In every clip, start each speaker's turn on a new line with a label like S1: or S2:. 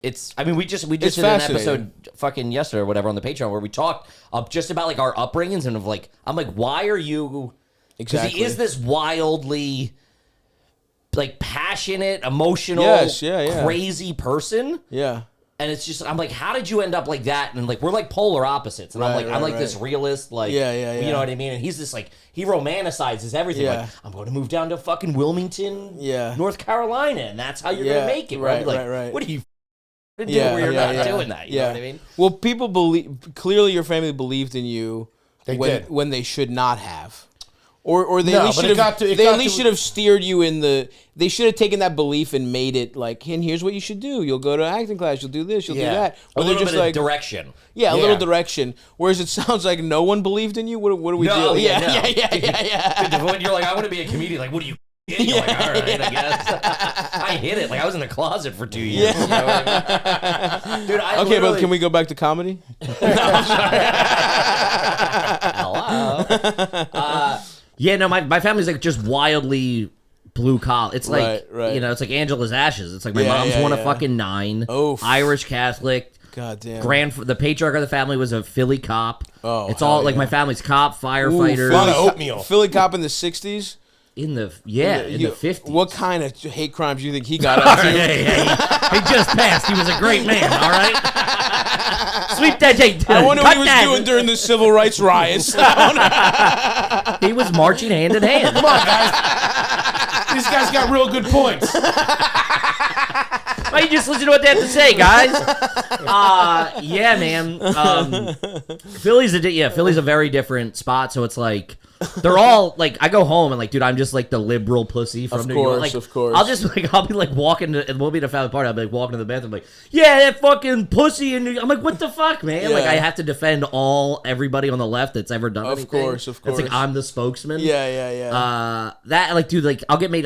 S1: I mean, we just did an episode fucking yesterday or whatever on the Patreon where we talked just about like our upbringings and of like, I'm like, why are you? Because he is this wildly like passionate, emotional, crazy person.
S2: Yeah.
S1: And it's just, I'm like, how did you end up like that? And like, we're like polar opposites. And I'm like this realist, like, you know what I mean? And he's this like, he romanticizes everything.
S2: Yeah.
S1: Like, I'm going to move down to fucking Wilmington, North Carolina, and that's how you're going to make it. Right. Like, what are you doing where you're not doing that? You know what I mean?
S2: Well, people clearly your family believed in you when they should not have. Or they at least should have steered you in they should have taken that belief and made it like, and here's what you should do. You'll go to acting class, you'll do this, you'll do that.
S1: Or a little bit of direction.
S2: Yeah, a little direction. Whereas it sounds like no one believed in you. What do we do? Yeah.
S1: When you're like, I want to be a comedian, like, what do you you're like, all right, I guess. I hit it. Like, I was in the closet for 2 years. You know what I mean? Dude,
S2: okay, but can we go back to comedy?
S1: Hello. Yeah, no, my family's like just wildly blue collar. It's like, you know, it's like Angela's ashes. It's like my mom's one of fucking 9. Irish Catholic.
S2: God damn.
S1: The patriarch of the family was a Philly cop. It's all like my family's cop, firefighter.
S3: A lot of oatmeal.
S2: Philly cop in the 60s?
S1: In the 50s.
S2: What kind of hate crimes do you think he got up to?
S1: He just passed. He was a great man, all right? Sweep that tape.
S2: I wonder what he was doing during the civil rights riots.
S1: He was marching hand in hand.
S3: Come on, guys. These guys got real good points.
S1: Why don't you just listen to what they have to say, guys? Yeah, man. Philly's a very different spot, so it's like they're all like, I go home and like, dude, I'm just like the liberal pussy from New York. Like,
S2: of course.
S1: I'll be like walking to, and we'll be at a family party. I'll be like walking to the bathroom, like, yeah, that fucking pussy. And I'm like, what the fuck, man? Like, I have to defend everybody on the left that's ever done anything.
S2: Of course.
S1: It's like I'm the spokesman.
S2: Yeah.
S1: That like, dude, like I'll get made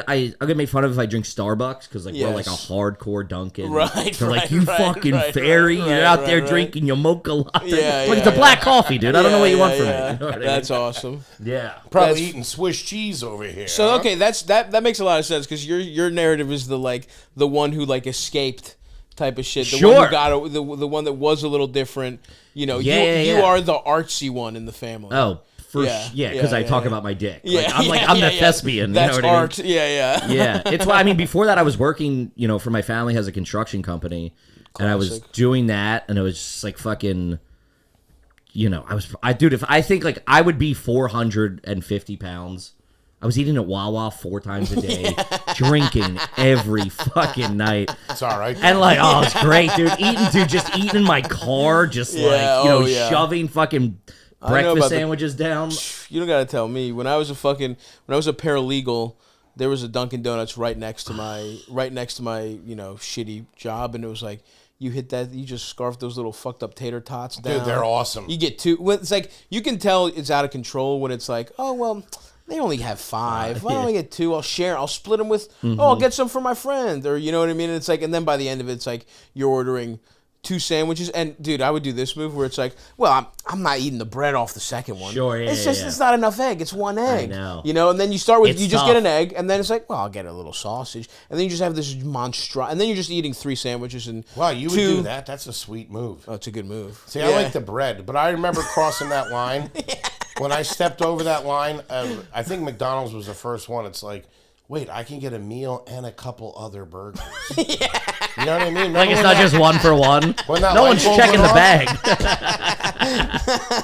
S1: fun of if I drink Starbucks because like we're like a hardcore Dunkin'.
S2: Right.
S1: They're like, you fucking fairy, you're out there drinking your mocha latte.
S2: Yeah,
S1: like, it's a black coffee, dude. I don't know what you want from me. You know what
S2: That's awesome.
S1: Yeah.
S3: Probably eating Swiss cheese over here.
S2: So okay, that makes a lot of sense because your narrative is the one who like escaped type of shit. The one who got the one that was a little different. You know, you are the artsy one in the family.
S1: Oh. Because I talk about my dick. I'm the thespian.
S2: That's
S1: you know what
S2: art.
S1: I mean? Yeah. It's why, I mean, before that I was working, you know, for my family has a construction company. Classic. And I was doing that and it was just like fucking, you know, if I think like I would be 450 pounds. I was eating at Wawa 4 times a day, drinking every fucking night.
S3: It's all right.
S1: And like, oh, it's great, dude. Just eating in my car, just shoving fucking breakfast sandwiches down.
S2: You don't gotta tell me. When I was a paralegal, there was a Dunkin' Donuts right next to my you know, shitty job, and it was like, you hit that, you just scarf those little fucked up tater tots down.
S3: Dude, they're awesome.
S2: You get 2. It's like you can tell it's out of control when it's like, oh well, they only have 5. Why don't I get 2? I'll share. I'll split them with. I'll get some for my friend, or you know what I mean. And it's like, and then by the end of it, it's like you're ordering 2 sandwiches, and dude, I would do this move where it's like, well, I'm not eating the bread off the second one.
S1: Sure, yeah.
S2: It's not enough egg. It's 1 egg.
S1: I know.
S2: You know, and then you start with
S1: it's
S2: just
S1: tough.
S2: get an egg, and then it's like, well, I'll get a little sausage, and then you just have this and then you're just eating 3 sandwiches and
S3: wow, you would do that? That's a sweet move.
S2: Oh, it's a good move.
S3: See, I like the bread, but I remember crossing that line. When I stepped over that line, I think McDonald's was the first one. It's like, wait, I can get a meal and a couple other burgers. You know what I mean?
S1: Like it's not just 1 for 1. No one's checking the bag.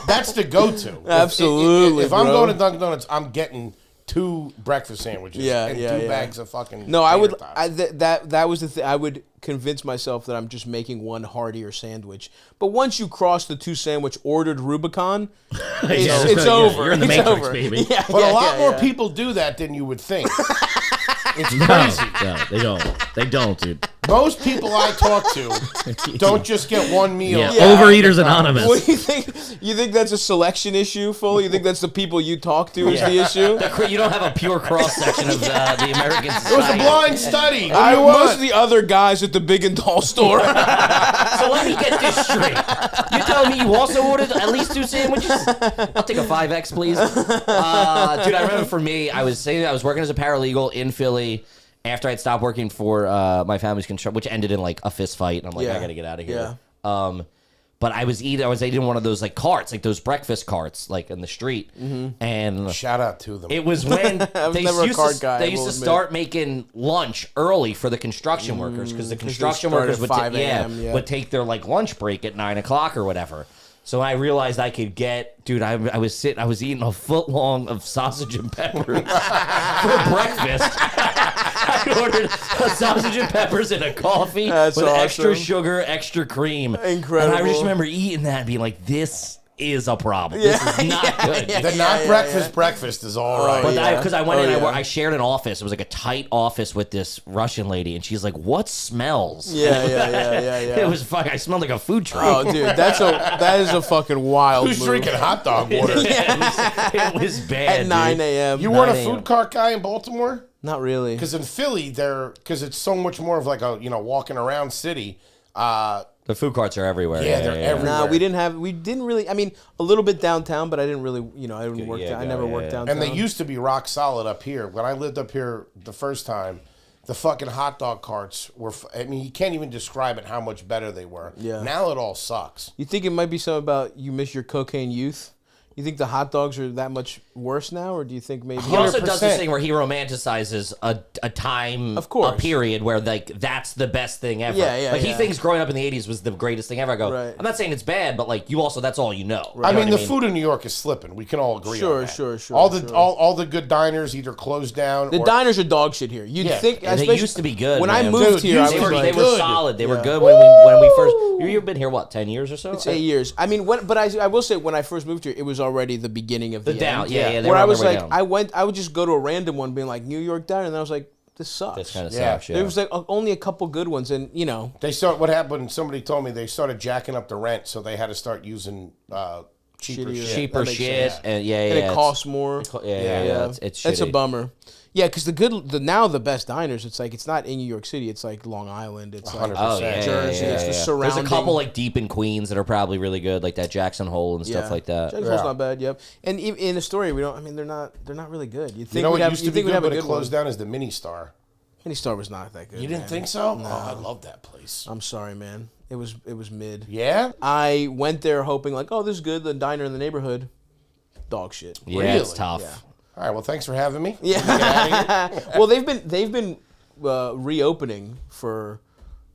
S3: That's the go-to.
S2: Absolutely.
S3: If I'm going to Dunkin' Donuts, I'm getting 2 breakfast sandwiches and 2 bags of fucking.
S2: No, I would. That was the thing. I would convince myself that I'm just making 1 heartier sandwich. But once you cross the 2 sandwich ordered Rubicon, it's over.
S1: You're in the Matrix, baby.
S3: But a lot more people do that than you would think. It's crazy.
S1: No, they don't, dude.
S3: Most people I talk to don't just get 1 meal.
S1: Yeah, Overeaters Anonymous.
S2: What do you think? You think that's a selection issue, Foley? You think that's the people you talk to is the issue?
S1: You don't have a pure cross-section of the American society.
S3: It was a blind study.
S2: Most of the other guys at the Big and Tall store.
S1: So let me get this straight. You're telling me you also ordered at least 2 sandwiches? I'll take a 5X, please. Dude, I remember for me, I was working as a paralegal in Philly, after I'd stopped working for my family's construction, which ended in like a fist fight, and I'm like, I gotta get out of here.
S2: Yeah.
S1: But I was eating one of those like carts, like those breakfast carts, like in the street. And
S3: Shout out to them.
S1: it was when they
S2: never a
S1: used
S2: cart
S1: to,
S2: guy,
S1: they
S2: I
S1: used
S2: will
S1: to
S2: admit.
S1: start making lunch early for the construction workers because the construction
S2: start
S1: workers
S2: at
S1: would
S2: 5 a.m., yeah.
S1: would take their like lunch break at 9 o'clock or whatever. So I realized I could get, dude. I was eating a foot long of sausage and peppers for breakfast. I ordered a sausage and peppers and a coffee
S2: That's
S1: with extra
S2: awesome.
S1: sugar, extra cream.
S2: Incredible.
S1: And I just remember eating that and being like, this is a problem. This is not good.
S3: the not breakfast is all right.
S1: But
S2: yeah.
S1: because I went in,
S2: Oh, yeah.
S1: I shared an office. It was like a tight office with this Russian lady, and she's like, "What smells?"
S2: Yeah.
S1: It was fucking. I smelled like a food truck.
S2: Oh, dude, that is a fucking wild
S3: Who's
S2: move.
S3: drinking hot dog water?
S1: It was bad.
S2: At 9
S1: dude.
S2: a.m.
S3: You weren't a
S1: 9 a.m.
S3: food cart guy in Baltimore?
S2: Not really.
S3: Because in Philly, because it's so much more of like a walking around city.
S1: The food carts are everywhere.
S3: Yeah, they're everywhere.
S2: Nah, we didn't really. I mean, a little bit downtown, but I didn't really. I didn't work. I never worked downtown.
S3: And they used to be rock solid up here. When I lived up here the first time, the fucking hot dog carts were. I mean, you can't even describe it how much better they were.
S2: Yeah.
S3: Now it all sucks.
S2: You think it might be something about you miss your cocaine youth? You think the hot dogs are that much worse now, or do you think maybe?
S1: He also does
S3: 100%.
S1: this thing where he romanticizes a time,
S2: Of course.
S1: a period where like that's the best thing ever.
S2: Yeah,
S1: Like he
S2: yeah.
S1: thinks growing up in the '80s was the greatest thing ever. I go,
S2: Right.
S1: I'm not saying it's bad, but like you also that's all you know.
S3: I
S1: You know
S3: mean,
S1: what
S3: the food in New York is slipping. We can all agree
S2: Sure,
S3: on that.
S2: sure.
S3: All the
S2: sure.
S3: all the good diners either closed down.
S2: The
S3: or,
S2: diners are dog shit here. You'd
S3: Yeah.
S2: think
S1: And they
S2: especially-
S1: used to be good.
S2: When
S1: man.
S2: I moved
S3: Dude,
S2: here, I
S3: used
S1: they
S3: to
S2: was
S1: were,
S3: be
S2: like,
S1: they were
S3: good.
S1: solid. They were
S2: Yeah.
S1: good when we first. You've been here what 10 years or so?
S2: it's 8 years. I mean, but I will say when I first moved here, it was already the beginning of the
S1: down.
S2: end.
S1: Yeah. They
S2: Where
S1: were
S2: I
S1: on
S2: was
S1: their way
S2: like,
S1: down.
S2: I would just go to a random one, being like New York diner, and I was like, this sucks.
S1: This kind of
S3: Yeah.
S1: sucks. Yeah.
S2: There was like only a couple good ones, and
S3: What happened? Somebody told me they started jacking up the rent, so they had to start using cheaper
S2: Shittier.
S3: shit.
S1: cheaper
S2: That makes
S1: shit,
S2: sense.
S1: and yeah,
S2: and
S1: it's-
S2: it costs more.
S1: Yeah. It's
S2: That's a
S1: shitty.
S2: bummer. Yeah, because the best diners, it's like it's not in New York City. It's like Long Island. It's like
S3: 100%.
S1: Oh yeah,
S2: Jersey,
S1: yeah,
S2: it's the
S1: yeah. There's
S2: surrounding-
S1: a couple like deep in Queens that are probably really good, like that Jackson Hole and stuff like that.
S2: Jackson's
S3: Yeah.
S2: not bad. Yep. And in the story, we don't. I mean, they're not really good. You think
S3: You know
S2: we'd
S3: what
S2: have,
S3: used
S2: you
S3: to be
S2: think we'd
S3: good,
S2: have a
S3: but it
S2: good one?
S3: closed down is the Mini Star.
S2: Mini Star was not that good.
S3: You didn't
S2: man.
S3: think so? No. Oh, I love that place.
S2: I'm sorry, man. It was mid.
S3: Yeah?
S2: I went there hoping like, oh, this is good. The diner in the neighborhood, dog shit.
S1: Yeah,
S3: Really?
S1: it's tough.
S2: Yeah.
S3: All right, well, thanks for having me.
S2: Yeah. Well, they've been reopening for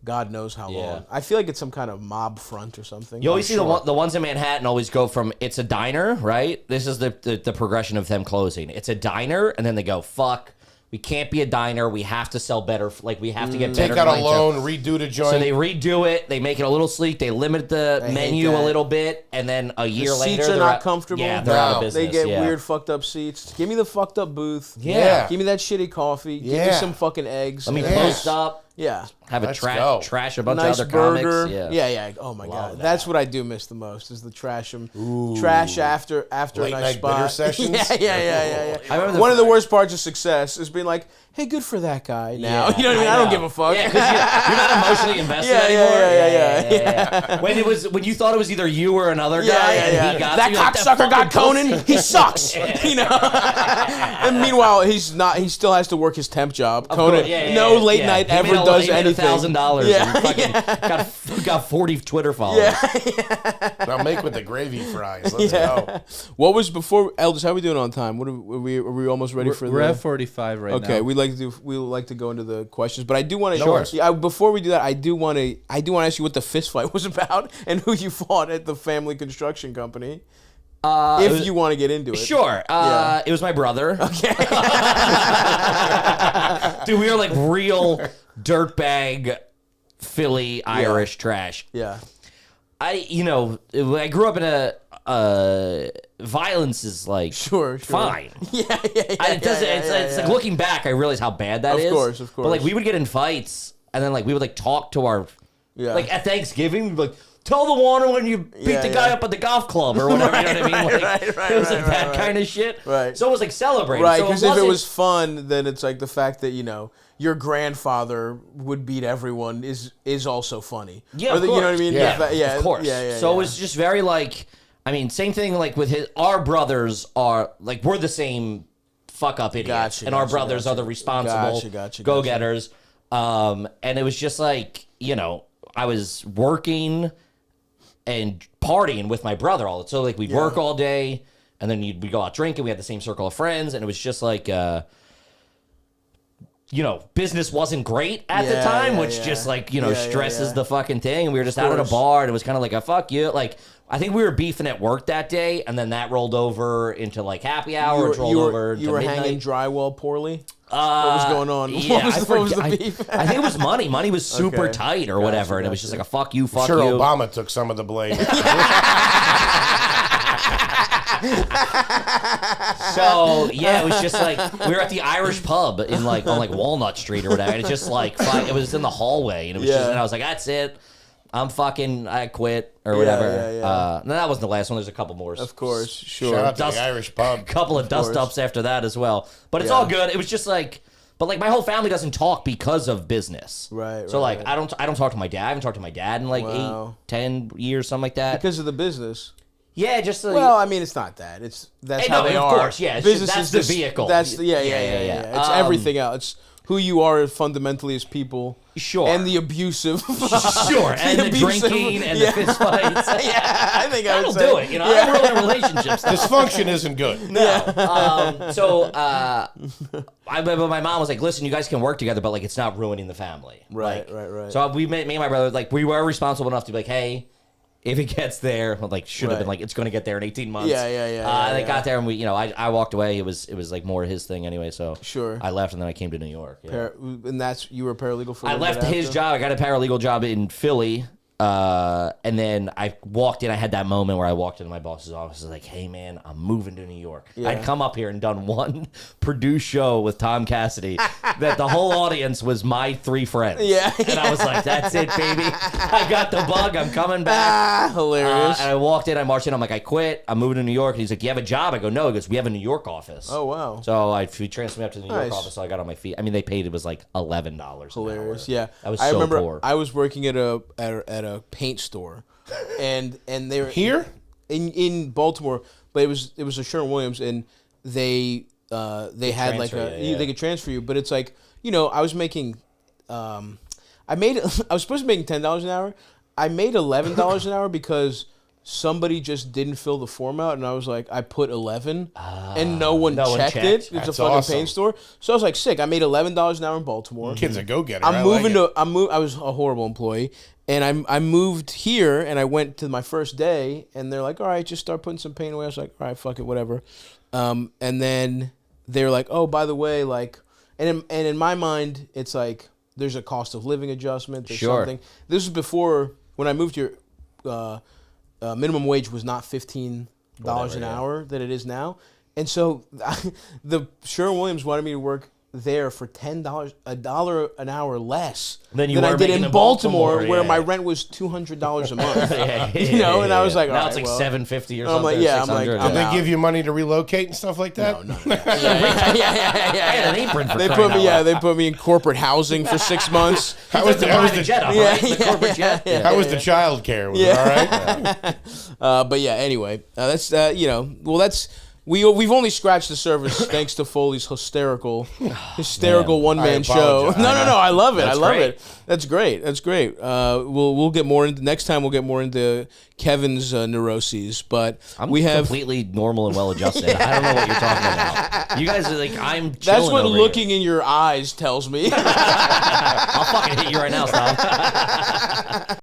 S2: God knows how
S1: Yeah.
S2: long. I feel like it's some kind of mob front or something.
S1: You always
S2: I'm
S1: see
S2: sure.
S1: the ones in Manhattan always go from it's a diner, right? This is the progression of them closing. It's a diner, and then they go, fuck, we can't be a diner. We have to sell better. Like, we have to get better
S3: Take out a
S1: clientele.
S3: loan, redo the joint.
S1: So they redo it. They make it a little sleek. They limit the
S2: I hate
S1: menu a
S2: that.
S1: little bit, and then a year
S2: The
S1: later,
S2: seats are
S1: they're
S2: not
S1: out-
S2: comfortable.
S1: Yeah, they're out of
S3: No.
S1: business.
S2: They get
S1: yeah.
S2: weird, fucked up seats. Give me the fucked up booth.
S3: Yeah.
S2: Give me that shitty coffee. Give me
S3: Yeah.
S2: some fucking eggs.
S1: Let me
S3: Yeah.
S1: post up.
S2: Yeah.
S1: Have a
S3: Let's go.
S1: trash a bunch
S2: Nice
S1: of other
S2: burger.
S1: comics.
S2: Yeah. Oh my god,
S3: that.
S2: that's what I do miss the most is the trash after
S3: Late
S2: a nice
S3: night
S2: spot.
S3: bitter sessions?
S2: Yeah.
S1: I remember
S2: One of the worst parts of success is being like, hey, good for that guy. Now
S1: Yeah,
S2: you know what I mean. I don't give a fuck.
S1: Yeah, because you're not emotionally invested
S2: Yeah,
S1: anymore.
S2: yeah.
S1: When you thought it was either you or another guy, and he got
S2: That
S1: you, you're like,
S2: cocksucker got
S1: fucking
S2: Conan. He sucks. You know. And meanwhile, he's not. He still has to work his temp job. Conan,
S1: course, yeah,
S2: no
S1: yeah,
S2: late
S1: yeah.
S2: night
S1: He
S2: ever
S1: made a-
S2: does
S1: he made
S2: anything.
S1: $1,000.
S2: Yeah,
S1: and got 40 Twitter followers.
S2: Yeah.
S3: Now make with the gravy fries. Let's go.
S2: What was before Elders? How are we doing on time? Are we almost ready for
S4: We're
S2: the?
S4: at 45 right now.
S2: Okay, we like to go into the questions, but I do want to.
S1: Sure.
S2: Yeah, before we do that, I do want to ask you what the fist fight was about and who you fought at the family construction company. If you want to get into it,
S1: Sure.
S2: Yeah.
S1: It was my brother. Okay. Dude, we were like real dirtbag Philly Irish trash.
S2: Yeah,
S1: I grew up in a violence is like
S2: sure.
S1: fine.
S2: Yeah.
S1: It doesn't. It's like looking back, I realize how bad that is.
S2: Of
S1: But like
S2: course.
S1: we would get in fights, and then like we would like talk to our like at Thanksgiving, we'd be like, tell the Warner when you beat the guy up at the golf club or whatever. You know what I mean? Like, it was like that kind of shit.
S2: Right.
S1: So it was like celebrating.
S2: Right,
S1: So
S2: because if it
S1: wasn't-
S2: was fun, then it's like the fact that your grandfather would beat everyone is also funny.
S1: Yeah,
S2: Or
S1: of
S2: the- you know what I
S1: course.
S2: mean?
S3: Yeah,
S2: The fa- yeah,
S1: of course.
S2: Yeah.
S1: So it was just very like, I mean, same thing like with our brothers are like we're the same fuck up idiots, and our brothers are the responsible go-getters. And it was just like, you know, I was working and partying with my brother all the time. So like we'd work all day, and then we'd go out drinking. We had the same circle of friends, and it was just like, you know, business wasn't great at the time, which just like, you know, stresses the fucking thing. And we were just out at a bar, and it was kind of like a fuck you. Like, I think we were beefing at work that day, and then that rolled over into like happy hour.
S2: You were hanging drywall poorly? What was going on?
S1: Yeah,
S2: what was the beef?
S1: I think it was money. Money was super tight or whatever, and it was just like a fuck you, fuck
S3: sure,
S1: you.
S3: Obama took some of the blame.
S1: So yeah, it was just like we were at the Irish pub in like on like Walnut Street or whatever, and it's just like it was in the hallway, and it was just, and I was like, that's it. I quit or whatever. No, that wasn't the last one. There's a couple more.
S2: Of course, sure.
S3: Shout out to the Irish pub.
S1: A couple of dust ups after that as well. But it's all good. It was just like, but like my whole family doesn't talk because of business.
S2: Right.
S1: So like I don't talk to my dad. I haven't talked to my dad in like 8-10 years, something like that.
S2: Because of the business.
S1: Yeah, just like,
S2: well, I mean, it's not that. That's how they are.
S1: Of course, yeah.
S2: Business
S1: that's
S2: is
S1: the vehicle.
S2: That's yeah. It's everything else. It's who you are fundamentally as people.
S1: Sure.
S2: And the abusive.
S1: Sure. And the drinking and the fist fights.
S2: I think I would say.
S1: That'll do it. You know, I'm really in relationships.
S3: Dysfunction isn't good.
S1: No. So my mom was like, listen, you guys can work together, but like it's not ruining the family.
S2: Right.
S1: So me and my brother, like we were responsible enough to be like, hey, if it gets there, like should have been like it's going to get there in 18 months. And it got there, and we, you know, I walked away. It was like more his thing anyway. So I left, and then I came to New York. Yeah.
S2: And you were a paralegal for.
S1: I left his job. I got a paralegal job in Philly, and then I walked in. I had that moment where I walked into my boss's office. I was like, "Hey, man, I'm moving to New York." I'd come up here and done one produced show with Tom Cassidy that the whole audience was my 3 friends. And I was like, "That's it, baby. I got the bug. I'm coming back."
S2: Hilarious.
S1: And I walked in. I marched in. I'm like, "I quit. I'm moving to New York." And he's like, "You have a job?" I go, "No." He goes, "We have a New York office."
S2: Oh wow.
S1: So he transferred me up to the New York office. So I got on my feet. I mean, they paid. It was like $11.
S2: Hilarious.
S1: Yeah. I was
S2: I
S1: so
S2: remember
S1: poor.
S2: I was working at a paint store, and they were
S3: Here
S2: in Baltimore, but it was a Sherwin-Williams, and they had like they could transfer you, but it's like, you know, I was making I was supposed to be making $10 an hour. I made $11 an hour because somebody just didn't fill the form out, and I was like, I put 11, and no one checked it. It's a fucking paint store, so I was like, sick. I made $11 an hour in Baltimore.
S3: Kid's a go-getter.
S2: I was a horrible employee, and I moved here, and I went to my first day, and they're like, all right, just start putting some paint away. I was like, all right, fuck it, whatever. And then they're like, oh, by the way, like, and in my mind, it's like there's a cost of living adjustment. There's something. This was before when I moved here. Minimum wage was not $15 an hour that it is now, and so the Sherwin-Williams wanted me to work there for $10, $1 an hour less than I did in Baltimore, where my rent was $200 a month. You know, and I was like,
S1: now it's like $750 or something.
S2: I'm like,
S3: did they give you money to relocate and stuff like that?
S2: No.
S1: I had an apron for
S2: they put me in corporate housing for 6 months.
S3: How was the
S1: jet? The corporate jet.
S3: How was the child care? Was it all right?
S2: But yeah, anyway, that's you know, well, that's. We've only scratched the surface thanks to Foley's hysterical one-man show. No, I love it. I love it. That's great. We'll get more into next time. We'll get more into Kevin's neuroses, but
S1: I'm completely normal and well-adjusted. I don't know what you're talking about. You guys are like, I'm chilling.
S2: That's what
S1: over
S2: looking
S1: here.
S2: in your eyes tells me.
S1: I'll fucking hit you right now, Stav.